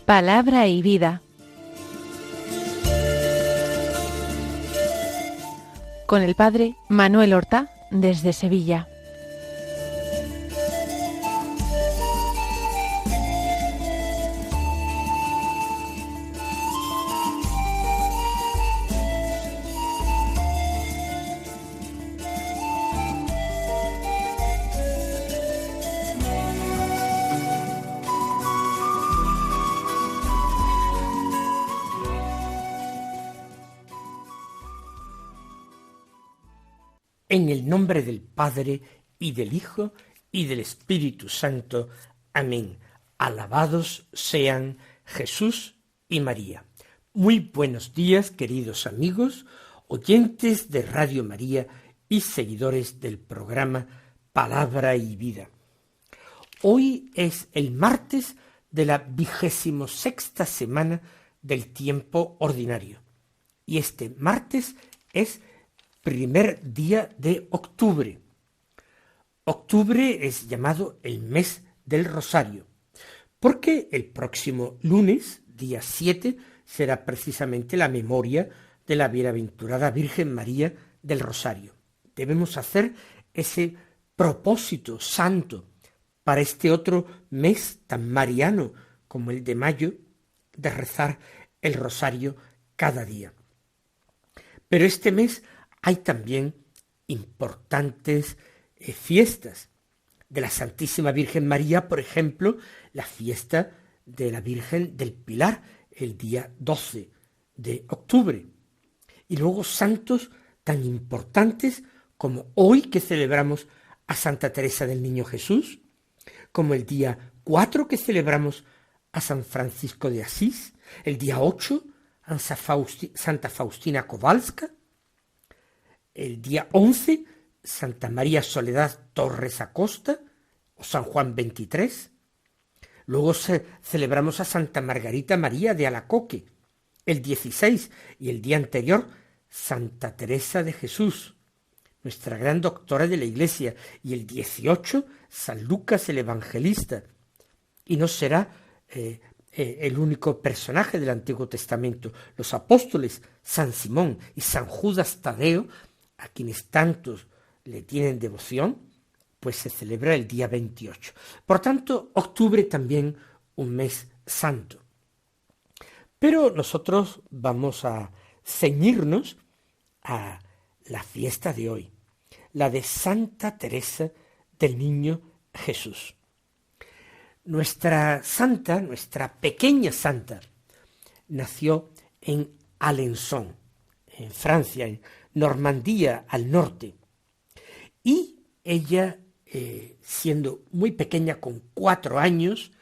Palabra y vida. Con el padre Manuel Horta, desde Sevilla. En el nombre del Padre, y del Hijo, y del Espíritu Santo. Amén. Alabados sean Jesús y María. Muy buenos días, queridos amigos, oyentes de Radio María y seguidores del programa Palabra y Vida. Hoy es el martes de la 26ª semana del tiempo ordinario. Y este martes es primer día de octubre. Octubre es llamado el mes del Rosario, porque el próximo lunes, día 7, será precisamente la memoria de la bienaventurada Virgen María del Rosario. Debemos hacer ese propósito santo para este otro mes tan mariano como el de mayo, de rezar el Rosario cada día. Pero este mes hay también importantes fiestas de la Santísima Virgen María, por ejemplo, la fiesta de la Virgen del Pilar, el día 12 de octubre. Y luego santos tan importantes como hoy que celebramos a Santa Teresa del Niño Jesús, como el día 4 que celebramos a San Francisco de Asís, el día 8 a Santa Faustina Kowalska, el día 11, Santa María Soledad Torres Acosta, o San Juan XXIII. Luego celebramos a Santa Margarita María de Alacoque, el 16, y el día anterior, Santa Teresa de Jesús, nuestra gran doctora de la Iglesia, y el 18, San Lucas el Evangelista. Y no será el único personaje del Antiguo Testamento. Los apóstoles, San Simón y San Judas Tadeo, a quienes tantos le tienen devoción, pues se celebra el día 28. Por tanto, octubre también un mes santo. Pero nosotros vamos a ceñirnos a la fiesta de hoy, la de Santa Teresa del Niño Jesús. Nuestra santa, nuestra pequeña santa, nació en Alençon, en Francia, en Normandía, al norte. Y ella, siendo muy pequeña, con 4 años,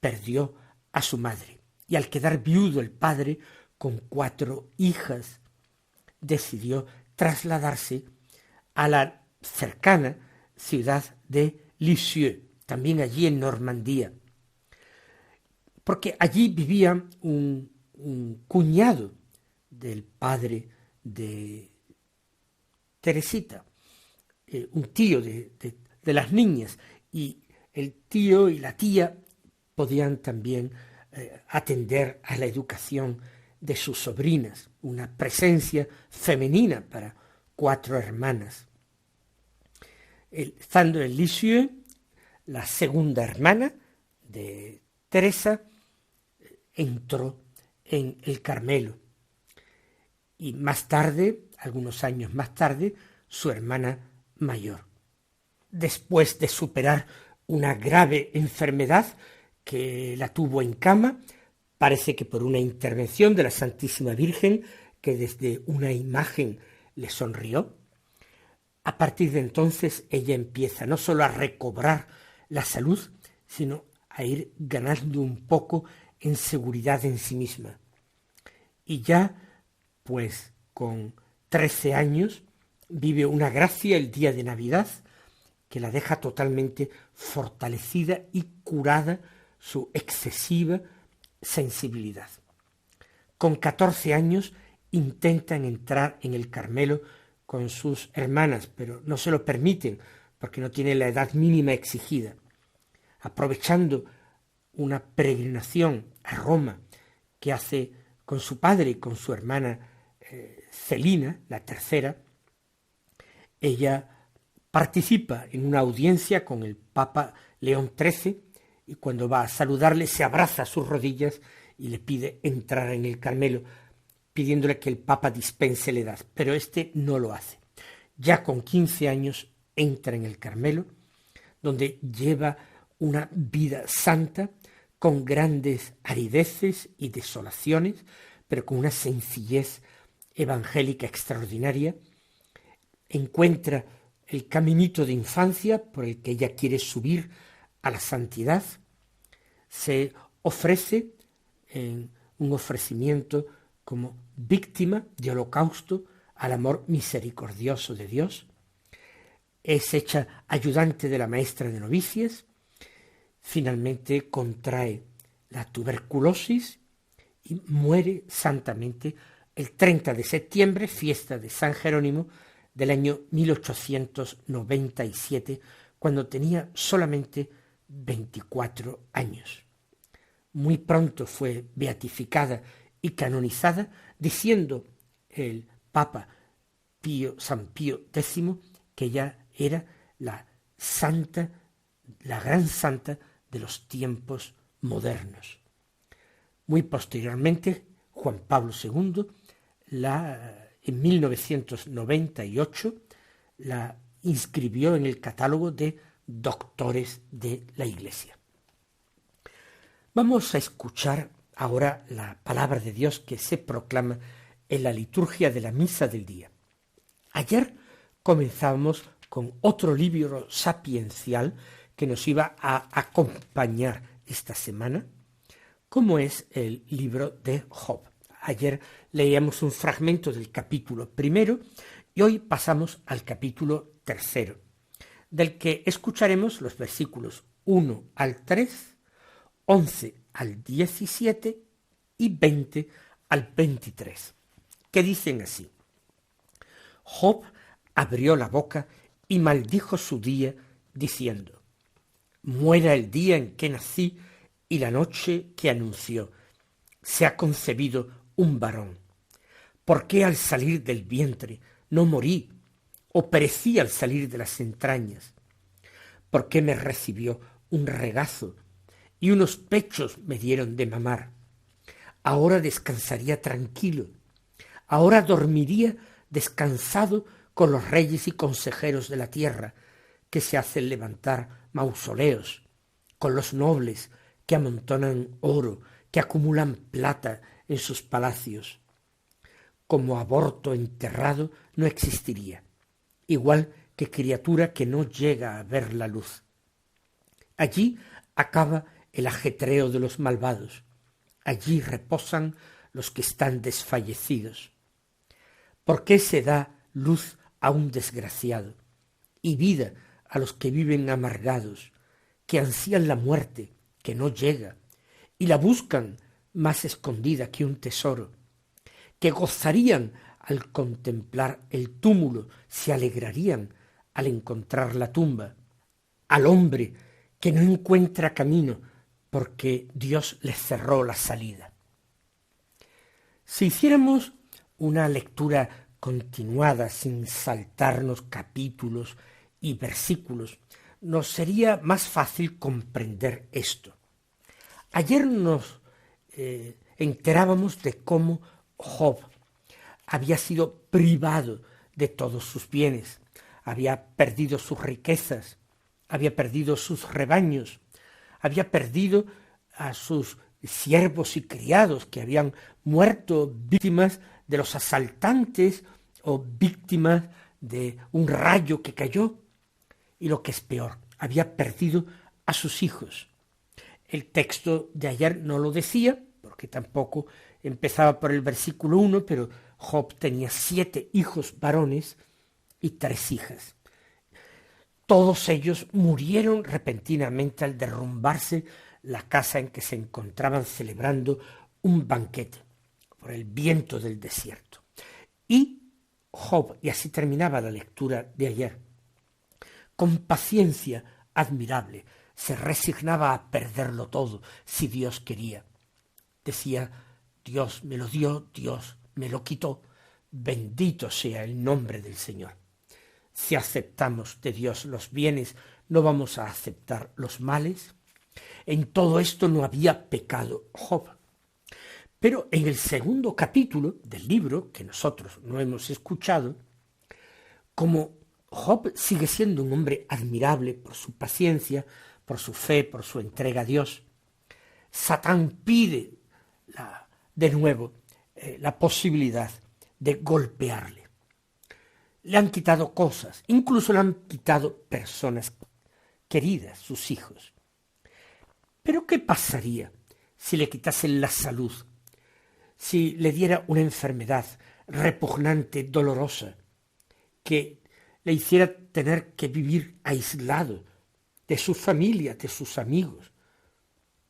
perdió a su madre. Y al quedar viudo el padre, con 4 hijas, decidió trasladarse a la cercana ciudad de Lisieux, también allí en Normandía, porque allí vivía un cuñado del padre de Teresita, un tío de las niñas, y el tío y la tía podían también atender a la educación de sus sobrinas, una presencia femenina para 4 hermanas. Estando en Lisieux, la segunda hermana de Teresa entró en el Carmelo, y más tarde, algunos años más tarde, su hermana mayor. Después de superar una grave enfermedad que la tuvo en cama, parece que por una intervención de la Santísima Virgen, que desde una imagen le sonrió, a partir de entonces ella empieza no solo a recobrar la salud, sino a ir ganando un poco en seguridad en sí misma. Y ya, pues con 13 años, vive una gracia el día de Navidad que la deja totalmente fortalecida y curada su excesiva sensibilidad. Con 14 años intentan entrar en el Carmelo con sus hermanas, pero no se lo permiten porque no tiene la edad mínima exigida. Aprovechando una peregrinación a Roma, que hace con su padre y con su hermana Celina, la tercera, ella participa en una audiencia con el Papa León XIII y cuando va a saludarle se abraza a sus rodillas y le pide entrar en el Carmelo, pidiéndole que el Papa dispense la edad, pero este no lo hace. Ya con 15 años entra en el Carmelo, donde lleva una vida santa, con grandes arideces y desolaciones, pero con una sencillez evangélica extraordinaria. Encuentra el caminito de infancia por el que ella quiere subir a la santidad, se ofrece en un ofrecimiento como víctima de holocausto al amor misericordioso de Dios, es hecha ayudante de la maestra de novicias, finalmente contrae la tuberculosis y muere santamente el 30 de septiembre, fiesta de San Jerónimo, del año 1897, cuando tenía solamente 24 años. Muy pronto fue beatificada y canonizada, diciendo el Papa San Pío X que ella era la santa, la gran santa de los tiempos modernos. Muy posteriormente, Juan Pablo II, en 1998, la inscribió en el catálogo de doctores de la Iglesia. Vamos a escuchar ahora la palabra de Dios que se proclama en la liturgia de la misa del día. Ayer comenzamos con otro libro sapiencial que nos iba a acompañar esta semana, como es el libro de Job. Ayer leíamos un fragmento del capítulo 1 y hoy pasamos al capítulo 3, del que escucharemos los versículos 1 al 3, 11 al 17 y 20 al 23, que dicen así: Job abrió la boca y maldijo su día, diciendo: muera el día en que nací y la noche que anunció, se ha concebido un varón. ¿Por qué al salir del vientre no morí, o perecí al salir de las entrañas? ¿Por qué me recibió un regazo y unos pechos me dieron de mamar? Ahora descansaría tranquilo, ahora dormiría descansado con los reyes y consejeros de la tierra, que se hacen levantar mausoleos, con los nobles que amontonan oro, que acumulan plata en sus palacios. Como aborto enterrado no existiría, igual que criatura que no llega a ver la luz. Allí acaba el ajetreo de los malvados, allí reposan los que están desfallecidos. ¿Por qué se da luz a un desgraciado y vida a los que viven amargados, que ansían la muerte, que no llega, y la buscan más escondida que un tesoro, que gozarían al contemplar el túmulo, se alegrarían al encontrar la tumba, al hombre que no encuentra camino porque Dios le cerró la salida? Si hiciéramos una lectura continuada sin saltarnos capítulos y versículos, nos sería más fácil comprender esto. Ayer nos enterábamos de cómo Job había sido privado de todos sus bienes, había perdido sus riquezas, había perdido sus rebaños, había perdido a sus siervos y criados que habían muerto víctimas de los asaltantes o víctimas de un rayo que cayó, y lo que es peor, había perdido a sus hijos. El texto de ayer no lo decía, porque tampoco empezaba por el versículo 1, pero Job tenía 7 hijos varones y 3 hijas. Todos ellos murieron repentinamente al derrumbarse la casa en que se encontraban celebrando un banquete por el viento del desierto. Y Job, y así terminaba la lectura de ayer, con paciencia admirable, se resignaba a perderlo todo si Dios quería. decía: Dios me lo dio, Dios me lo quitó, bendito sea el nombre del Señor. Si aceptamos de Dios los bienes, ¿no vamos a aceptar los males? En todo esto no había pecado Job. Pero en el segundo capítulo del libro, que nosotros no hemos escuchado, como Job sigue siendo un hombre admirable por su paciencia, por su fe, por su entrega a Dios, Satán pide de nuevo la posibilidad de golpearle. Le han quitado cosas, incluso le han quitado personas queridas, sus hijos. Pero ¿qué pasaría si le quitasen la salud? Si le diera una enfermedad repugnante, dolorosa, que le hiciera tener que vivir aislado de su familia, de sus amigos?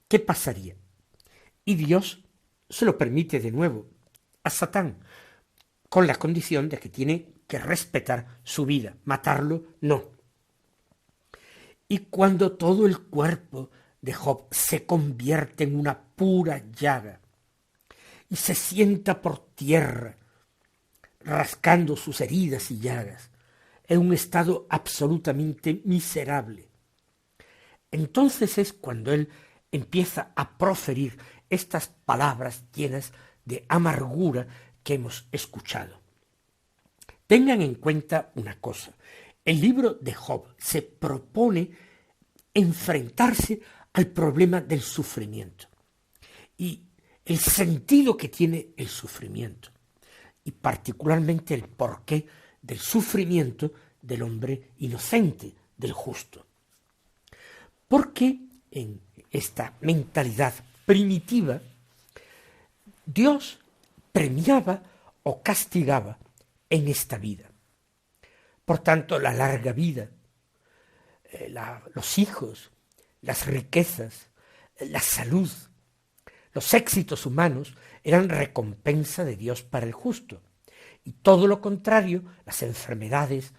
¿Qué pasaría? Y Dios se lo permite de nuevo a Satán, con la condición de que tiene que respetar su vida, matarlo no. Y cuando todo el cuerpo de Job se convierte en una pura llaga y se sienta por tierra, rascando sus heridas y llagas, en un estado absolutamente miserable, entonces es cuando él empieza a proferir estas palabras llenas de amargura que hemos escuchado. Tengan en cuenta una cosa: el libro de Job se propone enfrentarse al problema del sufrimiento y el sentido que tiene el sufrimiento, y particularmente el porqué del sufrimiento del hombre inocente, del justo. Porque en esta mentalidad primitiva Dios premiaba o castigaba en esta vida. Por tanto, la larga vida, los hijos, las riquezas, la salud, los éxitos humanos eran recompensa de Dios para el justo. Y todo lo contrario, las enfermedades,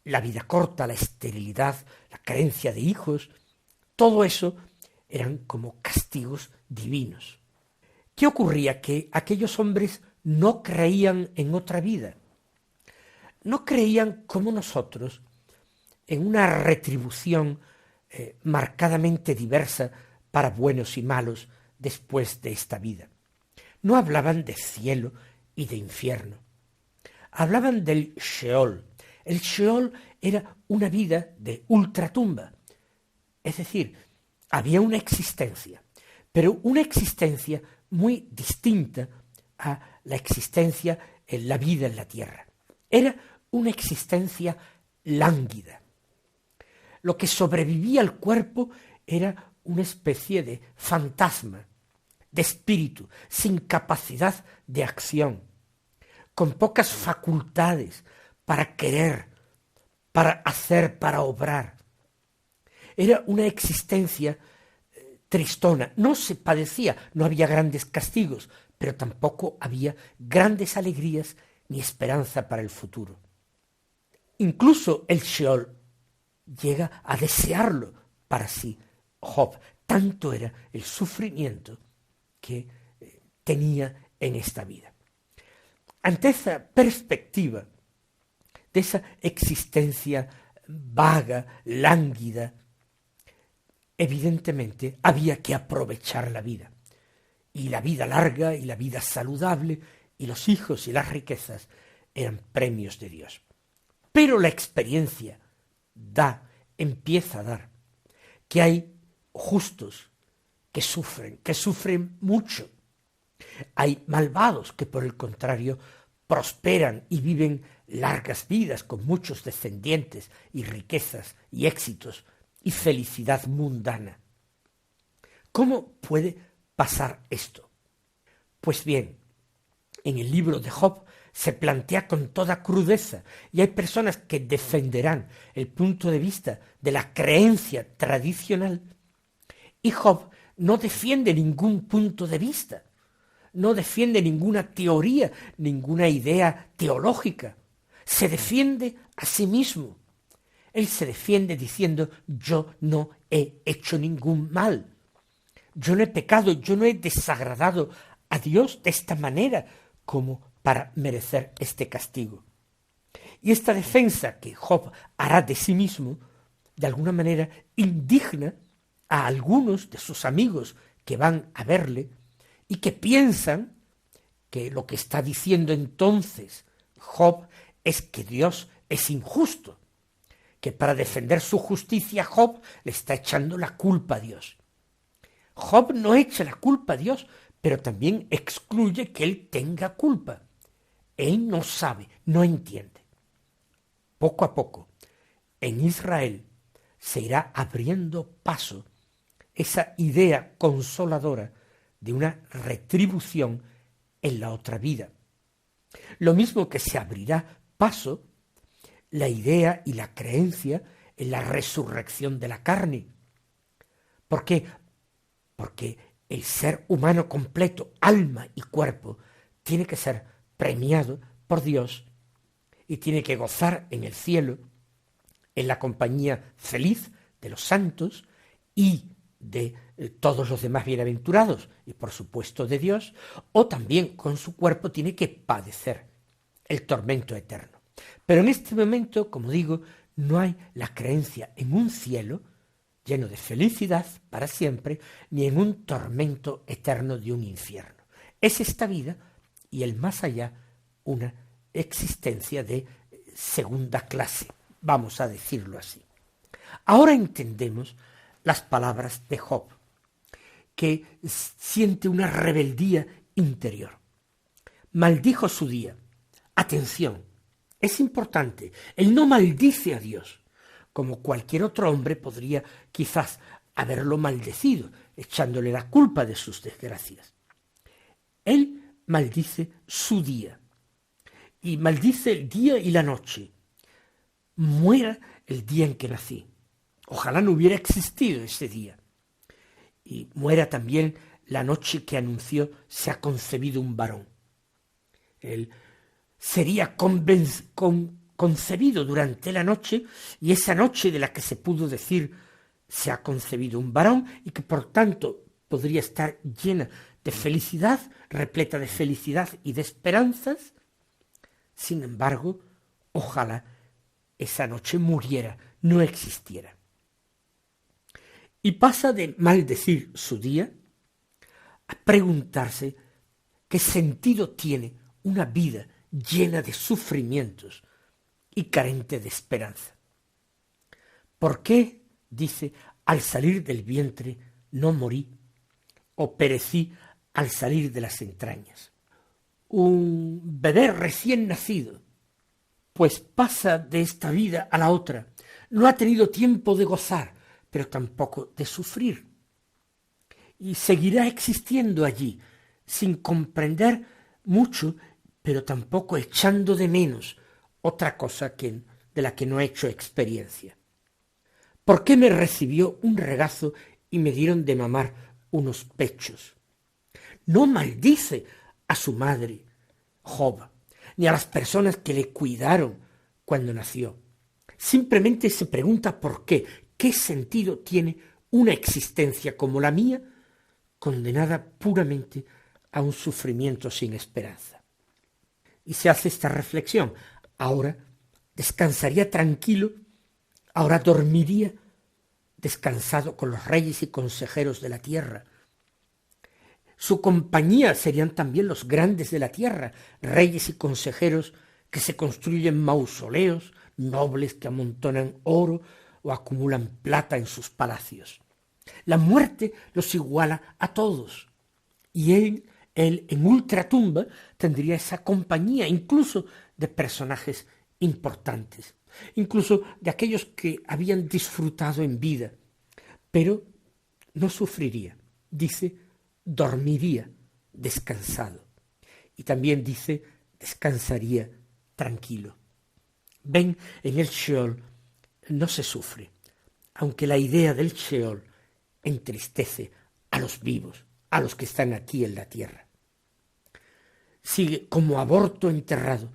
la vida corta, la esterilidad, la carencia de hijos, todo eso eran como castigos divinos. ¿Qué ocurría? Que aquellos hombres no creían en otra vida. No creían como nosotros en una retribución marcadamente diversa para buenos y malos después de esta vida. No hablaban de cielo y de infierno. Hablaban del Sheol. El Sheol era una vida de ultratumba. Es decir, había una existencia, pero una existencia muy distinta a la existencia en la vida en la tierra. Era una existencia lánguida. Lo que sobrevivía al cuerpo era una especie de fantasma, de espíritu, sin capacidad de acción, con pocas facultades para querer, para hacer, para obrar. Era una existencia tristona, no se padecía, no había grandes castigos, pero tampoco había grandes alegrías ni esperanza para el futuro. Incluso el Sheol llega a desearlo para sí Job, tanto era el sufrimiento que tenía en esta vida. Ante esa perspectiva de esa existencia vaga, lánguida, evidentemente había que aprovechar la vida, y la vida larga y la vida saludable y los hijos y las riquezas eran premios de Dios. Pero la experiencia empieza a dar que hay justos que sufren mucho. Hay malvados que por el contrario prosperan y viven largas vidas con muchos descendientes y riquezas y éxitos y felicidad mundana. ¿Cómo puede pasar esto? Pues bien, en el libro de Job se plantea con toda crudeza, y hay personas que defenderán el punto de vista de la creencia tradicional, y Job no defiende ningún punto de vista, no defiende ninguna teoría, ninguna idea teológica, se defiende a sí mismo. Él se defiende diciendo: yo no he hecho ningún mal, yo no he pecado, yo no he desagradado a Dios de esta manera como para merecer este castigo. Y esta defensa que Job hará de sí mismo, de alguna manera indigna a algunos de sus amigos que van a verle y que piensan que lo que está diciendo entonces Job es que Dios es injusto, que para defender su justicia Job le está echando la culpa a Dios. Job no echa la culpa a Dios, pero también excluye que él tenga culpa. Él no sabe, no entiende. Poco a poco, en Israel se irá abriendo paso esa idea consoladora de una retribución en la otra vida. Lo mismo que se abrirá paso la idea y la creencia en la resurrección de la carne. ¿Por qué? Porque el ser humano completo, alma y cuerpo, tiene que ser premiado por Dios y tiene que gozar en el cielo, en la compañía feliz de los santos y de todos los demás bienaventurados, y por supuesto de Dios, o también con su cuerpo tiene que padecer el tormento eterno. Pero en este momento, como digo, no hay la creencia en un cielo lleno de felicidad para siempre, ni en un tormento eterno de un infierno. Es esta vida y el más allá una existencia de segunda clase, vamos a decirlo así. Ahora entendemos las palabras de Job, que siente una rebeldía interior. Maldijo su día. Atención, es importante, él no maldice a Dios, como cualquier otro hombre podría quizás haberlo maldecido, echándole la culpa de sus desgracias. Él maldice su día, y maldice el día y la noche. Muera el día en que nací. Ojalá no hubiera existido ese día. Y muera también la noche que anunció se ha concebido un varón. Él sería concebido durante la noche, y esa noche de la que se pudo decir se ha concebido un varón, y que por tanto podría estar llena de felicidad, repleta de felicidad y de esperanzas. Sin embargo, ojalá esa noche muriera, no existiera. Y pasa de maldecir su día a preguntarse qué sentido tiene una vida llena de sufrimientos y carente de esperanza. ¿Por qué, dice, al salir del vientre no morí o perecí al salir de las entrañas? Un bebé recién nacido, pues pasa de esta vida a la otra, no ha tenido tiempo de gozar, pero tampoco de sufrir, y seguirá existiendo allí, sin comprender mucho, pero tampoco echando de menos otra cosa de la que no ha hecho experiencia. ¿Por qué me recibió un regazo y me dieron de mamar unos pechos? No maldice a su madre, Job, ni a las personas que le cuidaron cuando nació. Simplemente se pregunta por qué sentido tiene una existencia como la mía, condenada puramente a un sufrimiento sin esperanza. Y se hace esta reflexión: ahora descansaría tranquilo, ahora dormiría descansado con los reyes y consejeros de la tierra. Su compañía serían también los grandes de la tierra, reyes y consejeros que se construyen mausoleos, nobles que amontonan oro o acumulan plata en sus palacios. La muerte los iguala a todos, y él en ultratumba tendría esa compañía, incluso de personajes importantes, incluso de aquellos que habían disfrutado en vida, pero no sufriría, dice, dormiría descansado, y también dice, descansaría tranquilo. Ven, en el Sheol no se sufre, aunque la idea del Sheol entristece a los vivos, a los que están aquí en la tierra. Sigue como aborto enterrado,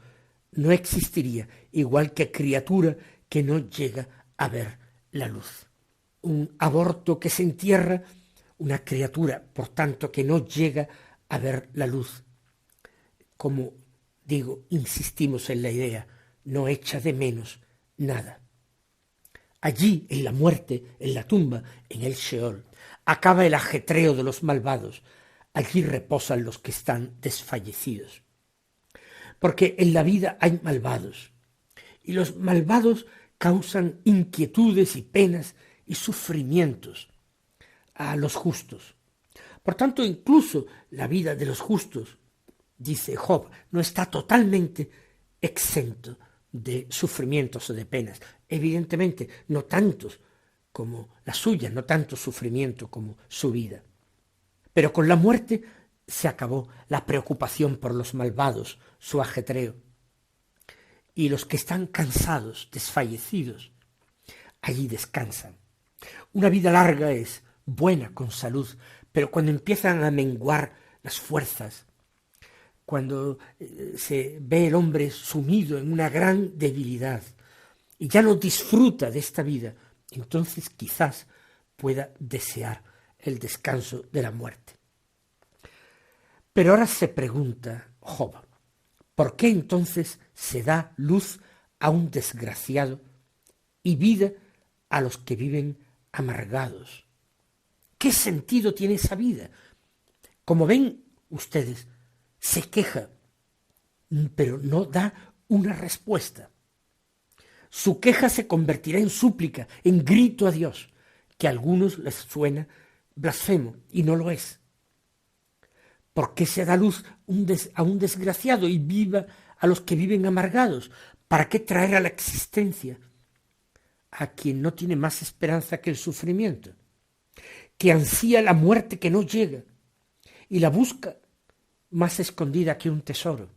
no existiría, igual que criatura que no llega a ver la luz. Un aborto que se entierra, una criatura, por tanto, que no llega a ver la luz. Como digo, insistimos en la idea, no echa de menos nada. Allí, en la muerte, en la tumba, en el Sheol, acaba el ajetreo de los malvados. Allí reposan los que están desfallecidos. Porque en la vida hay malvados, y los malvados causan inquietudes y penas y sufrimientos a los justos. Por tanto, incluso la vida de los justos, dice Job, no está totalmente exento de sufrimientos o de penas. Evidentemente, no tantos como la suya, no tanto sufrimiento como su vida. Pero con la muerte se acabó la preocupación por los malvados, su ajetreo. Y los que están cansados, desfallecidos, allí descansan. Una vida larga es buena con salud, pero cuando empiezan a menguar las fuerzas, cuando se ve el hombre sumido en una gran debilidad y ya no disfruta de esta vida, entonces quizás pueda desear el descanso de la muerte. Pero ahora se pregunta Job, ¿por qué entonces se da luz a un desgraciado y vida a los que viven amargados? ¿Qué sentido tiene esa vida? Como ven ustedes, se queja, pero no da una respuesta. Su queja se convertirá en súplica, en grito a Dios, que a algunos les suena blasfemo, y no lo es. ¿Por qué se da luz a un desgraciado y viva a los que viven amargados? ¿Para qué traer a la existencia a quien no tiene más esperanza que el sufrimiento, que ansía la muerte que no llega y la busca más escondida que un tesoro,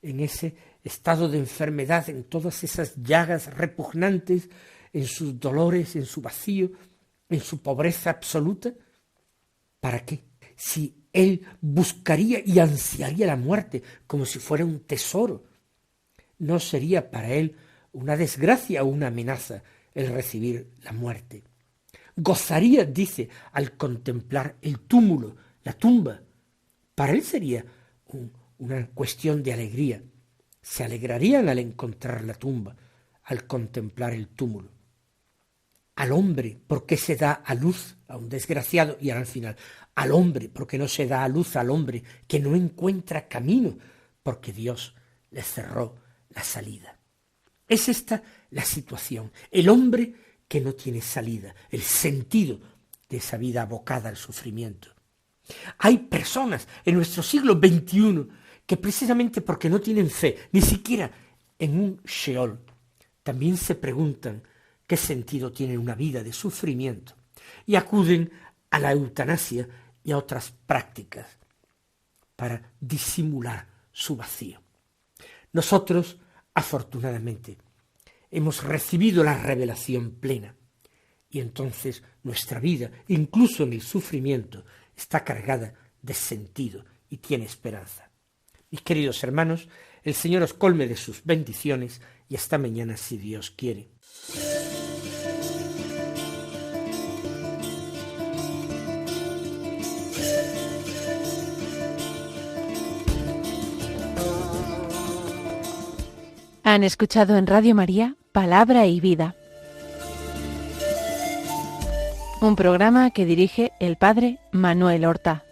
en ese estado de enfermedad, en todas esas llagas repugnantes, en sus dolores, en su vacío, en su pobreza absoluta? ¿Para qué? Si él buscaría y ansiaría la muerte como si fuera un tesoro, no sería para él una desgracia o una amenaza el recibir la muerte. Gozaría, dice, al contemplar el túmulo, la tumba. Para él sería una cuestión de alegría. Se alegrarían al encontrar la tumba, al contemplar el túmulo. Al hombre, ¿por qué se da a luz a un desgraciado? Y al final, al hombre, ¿por qué no se da a luz al hombre que no encuentra camino? Porque Dios le cerró la salida. Es esta la situación. El hombre que no tiene salida, el sentido de esa vida abocada al sufrimiento. Hay personas en nuestro siglo XXI que precisamente porque no tienen fe, ni siquiera en un Sheol, también se preguntan qué sentido tiene una vida de sufrimiento y acuden a la eutanasia y a otras prácticas para disimular su vacío. Nosotros, afortunadamente, hemos recibido la revelación plena y entonces nuestra vida, incluso en el sufrimiento, está cargada de sentido y tiene esperanza. Mis queridos hermanos, el Señor os colme de sus bendiciones y hasta mañana si Dios quiere. Han escuchado en Radio María Palabra y Vida, un programa que dirige el Padre Manuel Horta.